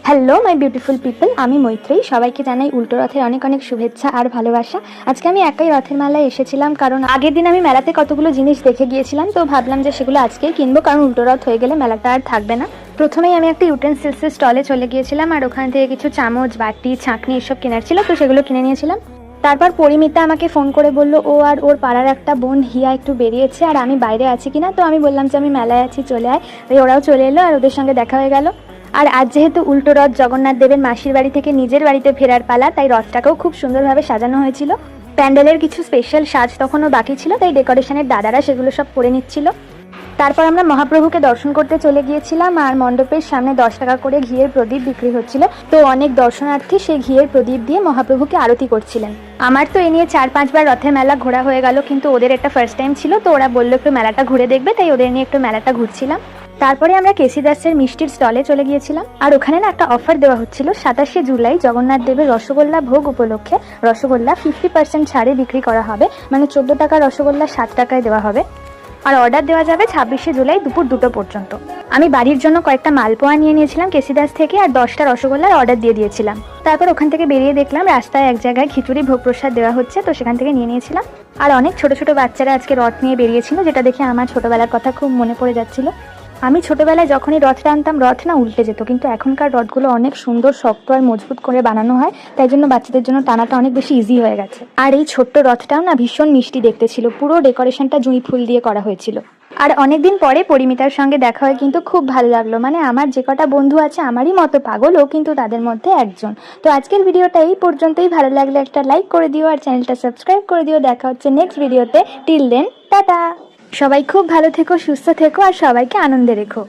Hello my beautiful people, আমি মৈত্রী। সবাইকে জানাই উল্টো রথের অনেক অনেক শুভেচ্ছা আর ভালোবাসা। আজকে আমি একাই রথের মেলায় এসেছিলাম, কারণ আগের দিন আমি মেলাতে কতগুলো জিনিস দেখে গিয়েছিলাম, তো ভাবলাম যে সেগুলো আজকেই কিনবো, কারণ উল্টো রথ হয়ে গেলে মেলাটা আর থাকবে না। প্রথমেই আমি একটা ইউটেন্সিলসের স্টলে চলে গিয়েছিলাম, আর ওখান থেকে কিছু চামচ, বাটি, ছাঁকনি এসব কেনার ছিল, তো সেগুলো কিনে নিয়েছিলাম। তারপর পরিমিতা আমাকে ফোন করে বলল ও আর ওর পাড়ার একটা বোন হিয়া একটু বেরিয়েছে, আর আমি বাইরে আছি কিনা। তো আমি বললাম যে আমি মেলায় আছি, চলে আয়। ওরাও চলে এলো আর ওদের সঙ্গে দেখা হয়ে গেল। আর আজ যেহেতু উল্টো রথ, জগন্নাথ দেবের মাসির বাড়ি থেকে নিজের বাড়িতে ফেরার পালা, তাই রথটাকেও খুব সুন্দরভাবে সাজানো হয়েছিল। প্যান্ডেলের কিছু স্পেশাল সাজ তখনও বাকি ছিল, তাই ডেকোরেশনের দাদারা সেগুলো সব করে নিচ্ছিল। তারপর আমরা মহাপ্রভুকে দর্শন করতে চলে গিয়েছিলাম, আর মণ্ডপের সামনে 10 টাকা করে ঘিয়ের প্রদীপ বিক্রি হচ্ছিল। তো অনেক দর্শনার্থী সেই ঘিয়ের প্রদীপ দিয়ে মহাপ্রভুকে আরতি করছিলেন। আমার তো এ নিয়ে 4-5 বার রথের মেলা ঘোরা হয়ে গেল, কিন্তু ওদের একটা ফার্স্ট টাইম ছিল, তো ওরা বললো একটু মেলাটা ঘুরে দেখবে, তাই ওদের নিয়ে একটু মেলাটা ঘুরছিলাম। তারপরে আমরা কেসি দাসের মিষ্টির স্টলে চলে গিয়েছিলাম, আর ওখানে না একটা অফার দেওয়া হচ্ছিল। 27শে জুলাই জগন্নাথ দেবের রসগোল্লা ভোগ উপলক্ষে রসগোল্লা 50% ছাড়ে বিক্রি করা হবে, মানে 14 টাকা রসগোল্লা 7 টাকায় দেওয়া হবে। আর অর্ডার দেওয়া যাবে 26শে জুলাই দুপুর 2টো পর্যন্ত। আমি বাড়ির জন্য কয়েকটা মালপোয়া নিয়ে নিয়েছিলাম কেসিদাস থেকে, আর 10টা রসগোল্লার অর্ডার দিয়ে দিয়েছিলাম। তারপর ওখান থেকে বেরিয়ে দেখলাম রাস্তায় এক জায়গায় খিচুড়ি ভোগ প্রসাদ দেওয়া হচ্ছে, তো সেখান থেকে নিয়ে নিয়েছিলাম। আর অনেক ছোট ছোট বাচ্চারা আজকে রথ নিয়ে বেরিয়েছিল, যেটা দেখে আমার ছোটবেলার কথা খুব মনে পড়ে যাচ্ছিল। আমি ছোটবেলায় যখনই রথ টানতাম, রথ না উল্টে যেত, কিন্তু এখনকার রথগুলো অনেক সুন্দর, শক্ত আর মজবুত করে বানানো হয়, তাই জন্য বাচ্চাদের জন্য টানাটা অনেক বেশি ইজি হয়ে গেছে। আর এই ছোট্ট রথটাও না ভীষণ মিষ্টি দেখতে ছিল, পুরো ডেকোরেশনটা জুঁই ফুল দিয়ে করা হয়েছিল। আর অনেকদিন পরে পরিমিতার সঙ্গে দেখা হয়, কিন্তু খুব ভালো লাগলো। মানে আমার যে কটা বন্ধু আছে আমারই মতো পাগল, ও কিন্তু তাদের মধ্যে একজন। তো আজকের ভিডিওটা এই পর্যন্তই। ভালো লাগলে একটা লাইক করে দিও আর চ্যানেলটা সাবস্ক্রাইব করে দিও। দেখা হচ্ছে নেক্সট ভিডিওতে। Till then tata. সবাই খুব ভালো থেকো, সুস্থ থেকো আর সবাইকে আনন্দে রেখো।